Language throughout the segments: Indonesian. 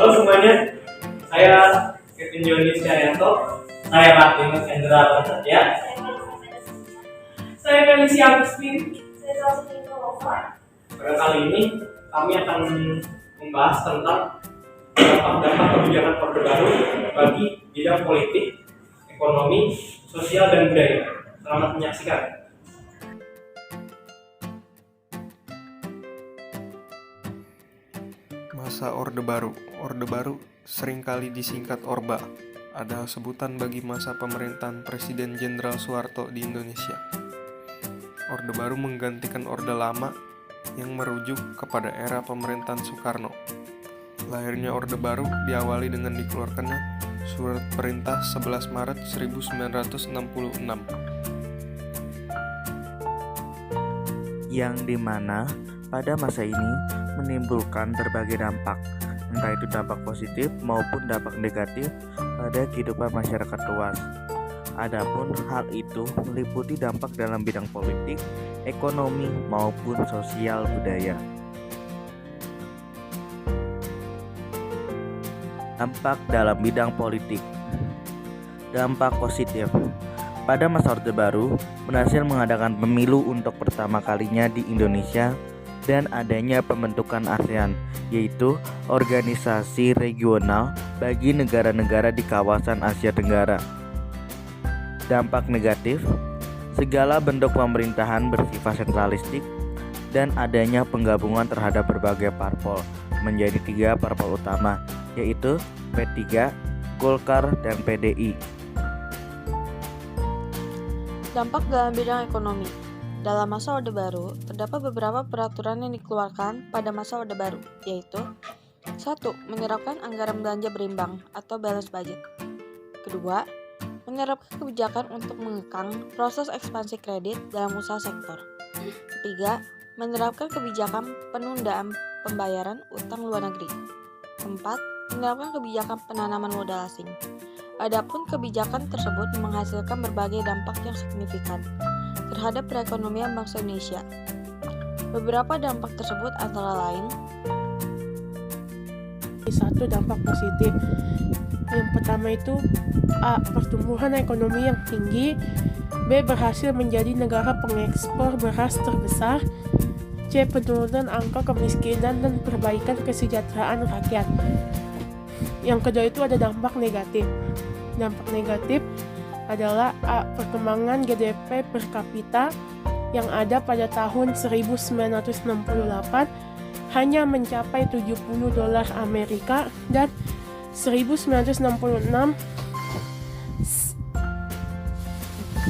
Halo semuanya, saya Kevin Joni Setiayanto, saya Martinus Hendra Prasetya, Saya Felicia Agustin. Pada kali ini kami akan membahas tentang dampak kebijakan Orde Baru bagi bidang politik, ekonomi, sosial, dan budaya. Selamat menyaksikan. Masa Orde Baru. Orde Baru seringkali disingkat Orba, adalah sebutan bagi masa pemerintahan Presiden Jenderal Soeharto di Indonesia. Orde Baru menggantikan Orde Lama yang merujuk kepada era pemerintahan Soekarno. Lahirnya Orde Baru diawali dengan dikeluarkannya Surat Perintah 11 Maret 1966 yang dimana pada masa ini menimbulkan berbagai dampak, entah itu dampak positif maupun dampak negatif pada kehidupan masyarakat luas. Adapun hal itu meliputi dampak dalam bidang politik, ekonomi maupun sosial budaya. Dampak dalam bidang politik. Dampak positif. Pada masa Orde Baru, berhasil mengadakan pemilu untuk pertama kalinya di Indonesia dan adanya pembentukan ASEAN, yaitu organisasi regional bagi negara-negara di kawasan Asia Tenggara. Dampak negatif, segala bentuk pemerintahan bersifat sentralistik dan adanya penggabungan terhadap berbagai parpol menjadi 3 parpol utama, yaitu P3, Golkar, dan PDI. Dampak dalam bidang ekonomi. Dalam masa Orde Baru, terdapat beberapa peraturan yang dikeluarkan pada masa Orde Baru, yaitu 1. Menerapkan anggaran belanja berimbang atau balance budget. 2. Menerapkan kebijakan untuk mengekang proses ekspansi kredit dalam usaha sektor. 3. Menerapkan kebijakan penundaan pembayaran utang luar negeri. 4. Menerapkan kebijakan penanaman modal asing. Adapun kebijakan tersebut menghasilkan berbagai dampak yang signifikan terhadap perekonomian bangsa Indonesia. Beberapa dampak tersebut antara lain: 1. Dampak positif. Yang pertama itu A. Pertumbuhan ekonomi yang tinggi. B. Berhasil menjadi negara pengekspor beras terbesar. C. Penurunan angka kemiskinan dan perbaikan kesejahteraan rakyat. Yang kedua itu ada dampak negatif. Dampak negatif adalah A. Perkembangan GDP per kapita yang ada pada tahun 1968 hanya mencapai $70 Amerika dan 1966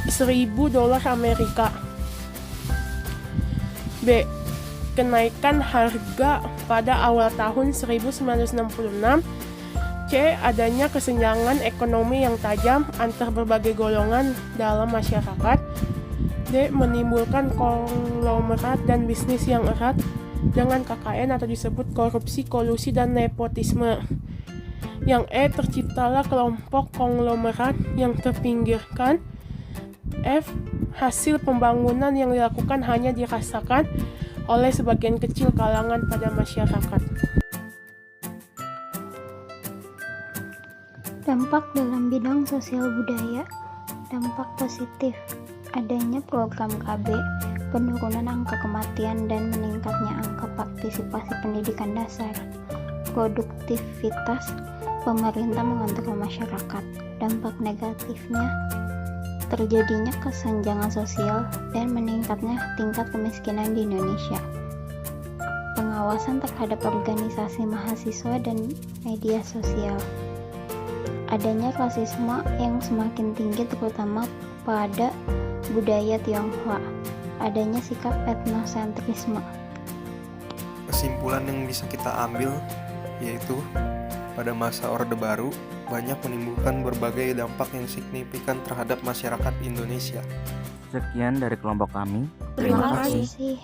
$1.000 Amerika. B. Kenaikan harga pada awal tahun 1966. C. Adanya kesenjangan ekonomi yang tajam antar berbagai golongan dalam masyarakat. D. Menimbulkan konglomerat dan bisnis yang erat dengan KKN atau disebut korupsi, kolusi, dan nepotisme. Yang E. Terciptalah kelompok konglomerat yang terpinggirkan. F. Hasil pembangunan yang dilakukan hanya dirasakan oleh sebagian kecil kalangan pada masyarakat. Dampak dalam bidang sosial budaya. Dampak positif, adanya program KB, penurunan angka kematian dan meningkatnya angka partisipasi pendidikan dasar. Produktivitas, pemerintah mengontrol masyarakat. Dampak negatifnya, terjadinya kesenjangan sosial dan meningkatnya tingkat kemiskinan di Indonesia. Pengawasan terhadap organisasi mahasiswa dan media sosial. Adanya rasisme yang semakin tinggi terutama pada budaya Tionghoa. Adanya sikap etnosentrisme. Kesimpulan yang bisa kita ambil yaitu pada masa Orde Baru banyak menimbulkan berbagai dampak yang signifikan terhadap masyarakat Indonesia. Sekian dari kelompok kami. Terima kasih.